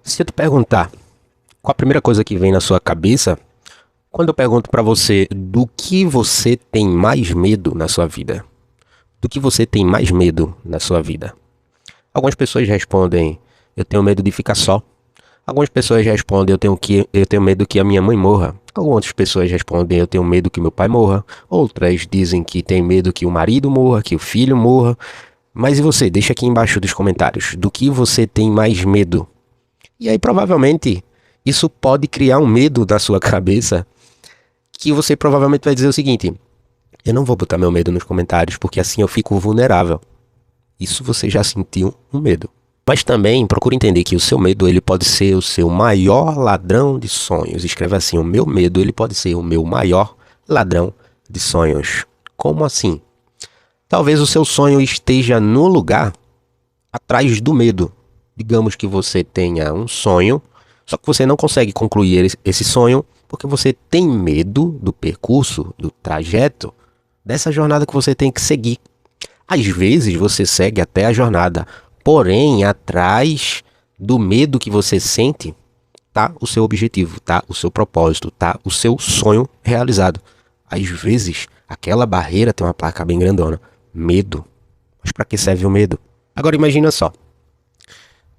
Se eu te perguntar qual a primeira coisa que vem na sua cabeça, quando eu pergunto pra você do que você tem mais medo na sua vida? Do que você tem mais medo na sua vida? Algumas pessoas respondem, eu tenho medo de ficar só. Algumas pessoas respondem, eu tenho medo que a minha mãe morra. Algumas outras pessoas respondem, eu tenho medo que meu pai morra. Outras dizem que tem medo que o marido morra, que o filho morra. Mas e você? Deixa aqui embaixo dos comentários. Do que você tem mais medo? E aí, provavelmente, isso pode criar um medo na sua cabeça, que você provavelmente vai dizer o seguinte: eu não vou botar meu medo nos comentários, porque assim eu fico vulnerável. Isso você já sentiu um medo. Mas também procure entender que o seu medo ele pode ser o seu maior ladrão de sonhos. Escreva assim: o meu medo ele pode ser o meu maior ladrão de sonhos. Como assim? Talvez o seu sonho esteja no lugar atrás do medo. Digamos que você tenha um sonho, só que você não consegue concluir esse sonho porque você tem medo do percurso, do trajeto, dessa jornada que você tem que seguir. Às vezes você segue até a jornada, porém atrás do medo que você sente tá o seu objetivo, tá o seu propósito, tá o seu sonho realizado. Às vezes aquela barreira tem uma placa bem grandona, medo. Mas para que serve o medo? Agora imagina só.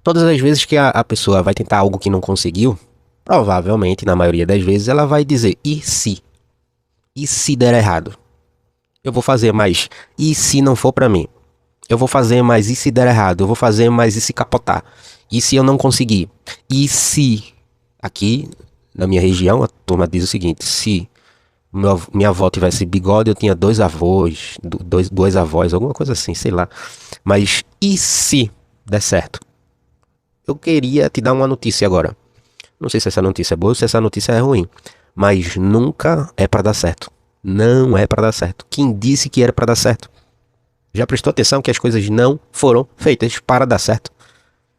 Todas as vezes que a pessoa vai tentar algo que não conseguiu, provavelmente, na maioria das vezes, ela vai dizer, e se? E se der errado? Eu vou fazer mais, e se não for pra mim? Eu vou fazer mais, e se der errado? Eu vou fazer mais, e se capotar? E se eu não conseguir? E se? Aqui, na minha região, a turma diz o seguinte, se minha avó tivesse bigode, eu tinha dois avós, duas avós, alguma coisa assim, sei lá. Mas, e se der certo? Eu queria te dar uma notícia agora. Não sei se essa notícia é boa ou se essa notícia é ruim. Mas nunca é pra dar certo. Não é pra dar certo. Quem disse que era pra dar certo? Já prestou atenção que as coisas não foram feitas para dar certo?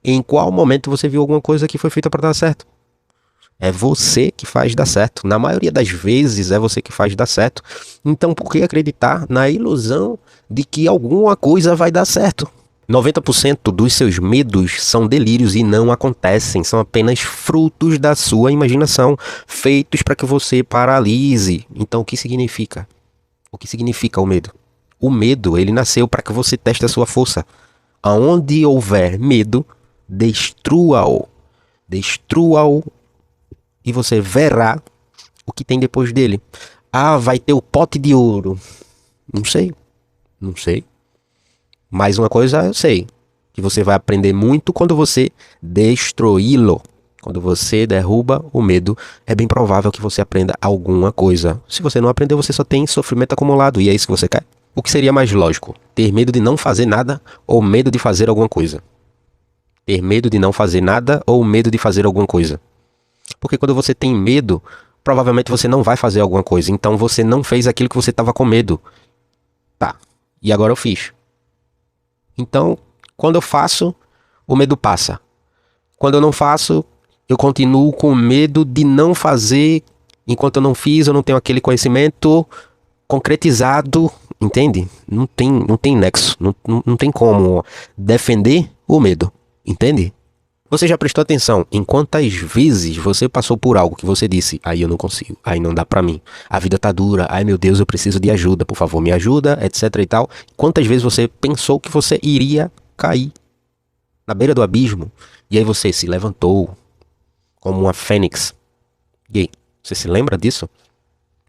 Em qual momento você viu alguma coisa que foi feita para dar certo? É você que faz dar certo. Na maioria das vezes é você que faz dar certo. Então por que acreditar na ilusão de que alguma coisa vai dar certo? 90% dos seus medos são delírios e não acontecem, são apenas frutos da sua imaginação, feitos para que você paralise. Então o que significa? O que significa o medo? O medo, ele nasceu para que você teste a sua força. Aonde houver medo, destrua-o. Destrua-o e você verá o que tem depois dele. Ah, vai ter o pote de ouro. Não sei. Não sei. Mas uma coisa eu sei, que você vai aprender muito quando você destruí-lo. Quando você derruba o medo, é bem provável que você aprenda alguma coisa. Se você não aprender, você só tem sofrimento acumulado, e é isso que você quer. O que seria mais lógico? Ter medo de não fazer nada ou medo de fazer alguma coisa? Ter medo de não fazer nada ou medo de fazer alguma coisa? Porque quando você tem medo, provavelmente você não vai fazer alguma coisa. Então você não fez aquilo que você estava com medo. Tá, e agora eu fiz. Então, quando eu faço, o medo passa. Quando eu não faço, eu continuo com medo de não fazer. Enquanto eu não fiz, eu não tenho aquele conhecimento concretizado, entende? Não tem nexo, não tem como defender o medo, entende? Você já prestou atenção em quantas vezes você passou por algo que você disse, aí eu não consigo, aí não dá pra mim, a vida tá dura, ai meu Deus, eu preciso de ajuda, por favor me ajuda, etc e tal. Quantas vezes você pensou que você iria cair na beira do abismo, e aí você se levantou como uma fênix. E aí, você se lembra disso?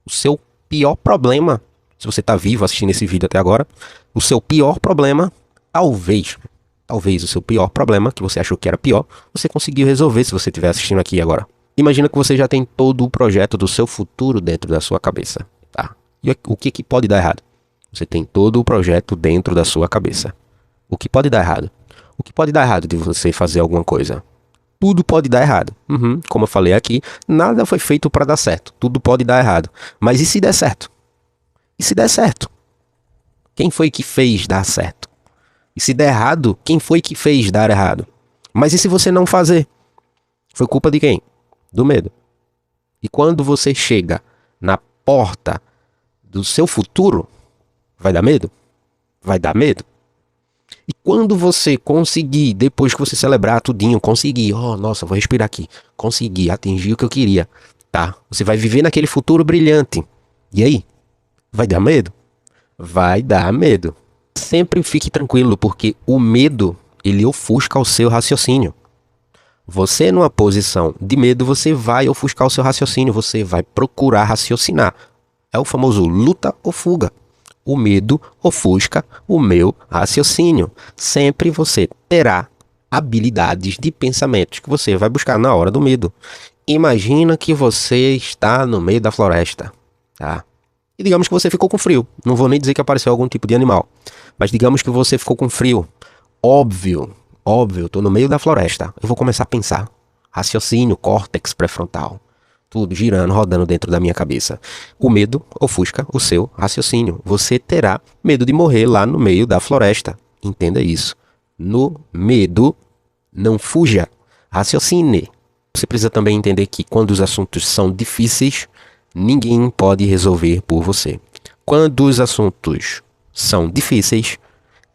O seu pior problema, se você tá vivo assistindo esse vídeo até agora, o seu pior problema, talvez o seu pior problema, que você achou que era pior, você conseguiu resolver se você estiver assistindo aqui agora. Imagina que você já tem todo o projeto do seu futuro dentro da sua cabeça, tá? E o que pode dar errado? Você tem todo o projeto dentro da sua cabeça. O que pode dar errado? O que pode dar errado de você fazer alguma coisa? Tudo pode dar errado. Como eu falei aqui, nada foi feito para dar certo. Tudo pode dar errado. Mas e se der certo? E se der certo? Quem foi que fez dar certo? E se der errado, quem foi que fez dar errado? Mas e se você não fazer? Foi culpa de quem? Do medo. E quando você chega na porta do seu futuro, vai dar medo? Vai dar medo? E quando você conseguir, depois que você celebrar tudinho, conseguir, oh, nossa, vou respirar aqui, conseguir atingir o que eu queria, tá? Você vai viver naquele futuro brilhante. E aí? Vai dar medo? Vai dar medo. Sempre fique tranquilo, porque o medo, ele ofusca o seu raciocínio. Você, numa posição de medo, você vai ofuscar o seu raciocínio, você vai procurar raciocinar. É o famoso luta ou fuga. O medo ofusca o meu raciocínio. Sempre você terá habilidades de pensamentos que você vai buscar na hora do medo. Imagina que você está no meio da floresta, tá? E digamos que você ficou com frio. Não vou nem dizer que apareceu algum tipo de animal, mas digamos que você ficou com frio. Óbvio, óbvio, tô no meio da floresta. Eu vou começar a pensar. Raciocínio, córtex pré-frontal. Tudo girando, rodando dentro da minha cabeça. O medo ofusca o seu raciocínio. Você terá medo de morrer lá no meio da floresta. Entenda isso. No medo, não fuja. Raciocine. Você precisa também entender que quando os assuntos são difíceis, ninguém pode resolver por você. Quando os assuntos são difíceis,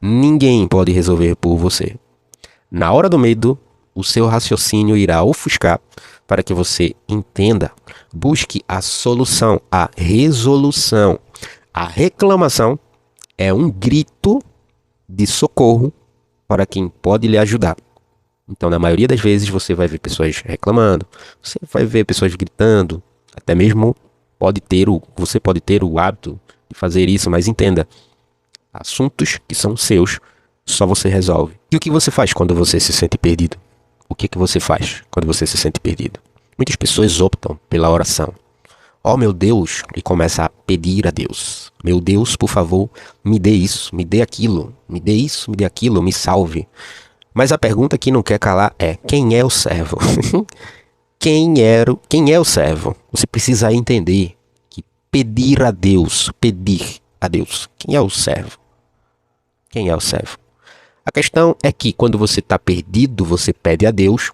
ninguém pode resolver por você. Na hora do medo, o seu raciocínio irá ofuscar para que você entenda. Busque a solução, a resolução. A reclamação é um grito de socorro para quem pode lhe ajudar. Então, na maioria das vezes, você vai ver pessoas reclamando, você vai ver pessoas gritando, até mesmo você pode ter o hábito de fazer isso, mas entenda, assuntos que são seus, só você resolve. E o que você faz quando você se sente perdido? O que você faz quando você se sente perdido? Muitas pessoas optam pela oração. Oh, meu Deus, e começa a pedir a Deus. Meu Deus, por favor, me dê isso, me dê aquilo, me dê isso, me dê aquilo, me salve. Mas a pergunta que não quer calar é: quem é o servo? Quem é o servo? Você precisa entender que pedir a Deus, quem é o servo? Quem é o servo? A questão é que quando você está perdido, você pede a Deus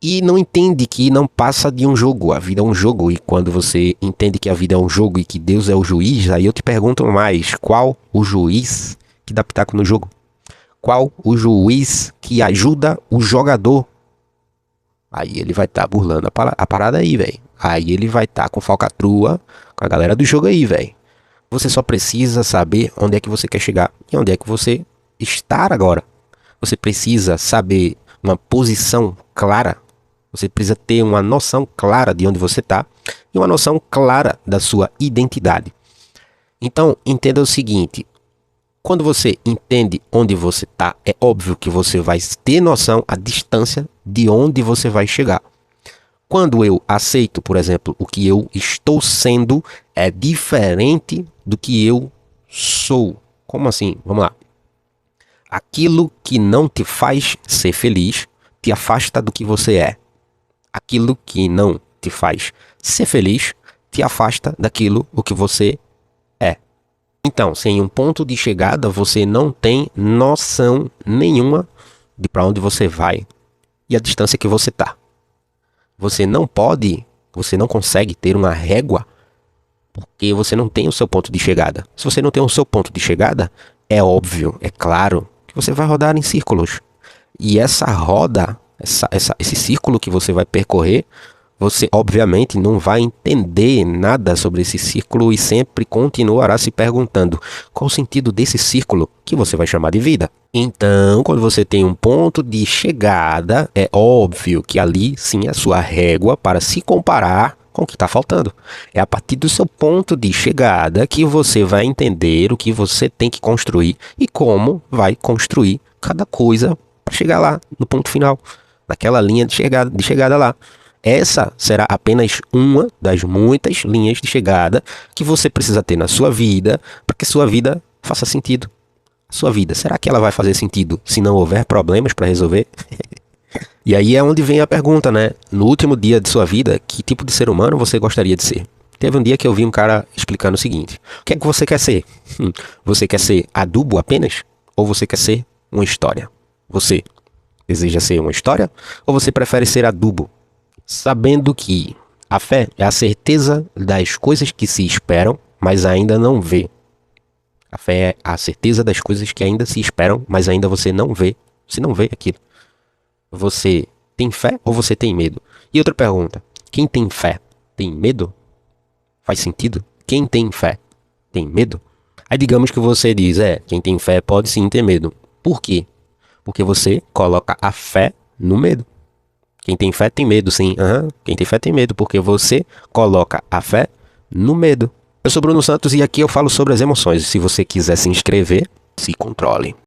e não entende que não passa de um jogo. A vida é um jogo, e quando você entende que a vida é um jogo e que Deus é o juiz, aí eu te pergunto mais: qual o juiz que dá pitaco no jogo? Qual o juiz que ajuda o jogador? Aí ele vai estar burlando a parada aí, velho. Aí ele vai estar com falcatrua com a galera do jogo aí, velho. Você só precisa saber onde é que você quer chegar e onde é que você está agora. Você precisa saber uma posição clara. Você precisa ter uma noção clara de onde você está e uma noção clara da sua identidade. Então, entenda o seguinte: quando você entende onde você está, é óbvio que você vai ter noção a distância de onde você vai chegar. Quando eu aceito, por exemplo, o que eu estou sendo é diferente do que eu sou. Como assim? Vamos lá. Aquilo que não te faz ser feliz te afasta do que você é. Aquilo que não te faz ser feliz te afasta daquilo o que você é. Então, sem um ponto de chegada, você não tem noção nenhuma de para onde você vai e a distância que você está. Você não consegue ter uma régua porque você não tem o seu ponto de chegada. Se você não tem o seu ponto de chegada, é óbvio, é claro, que você vai rodar em círculos. E essa roda, esse círculo que você vai percorrer, você obviamente não vai entender nada sobre esse círculo e sempre continuará se perguntando qual o sentido desse círculo que você vai chamar de vida. Então, quando você tem um ponto de chegada, é óbvio que ali sim é a sua régua para se comparar com o que está faltando. É a partir do seu ponto de chegada que você vai entender o que você tem que construir e como vai construir cada coisa para chegar lá no ponto final, naquela linha de chegada lá. Essa será apenas uma das muitas linhas de chegada que você precisa ter na sua vida para que sua vida faça sentido. A sua vida, será que ela vai fazer sentido se não houver problemas para resolver? E aí é onde vem a pergunta, né? No último dia de sua vida, que tipo de ser humano você gostaria de ser? Teve um dia que eu vi um cara explicando o seguinte: o que é que você quer ser? Você quer ser adubo apenas? Ou você quer ser uma história? Você deseja ser uma história? Ou você prefere ser adubo? Sabendo que a fé é a certeza das coisas que se esperam, mas ainda não vê. A fé é a certeza das coisas que ainda se esperam, mas ainda você não vê. Você não vê aquilo. Você tem fé ou você tem medo? E outra pergunta: quem tem fé tem medo? Faz sentido? Quem tem fé tem medo? Aí digamos que você diz, quem tem fé pode sim ter medo. Por quê? Porque você coloca a fé no medo. Quem tem fé tem medo, sim. Quem tem fé tem medo, porque você coloca a fé no medo. Eu sou Bruno Santos e aqui eu falo sobre as emoções. Se você quiser se inscrever, se controle.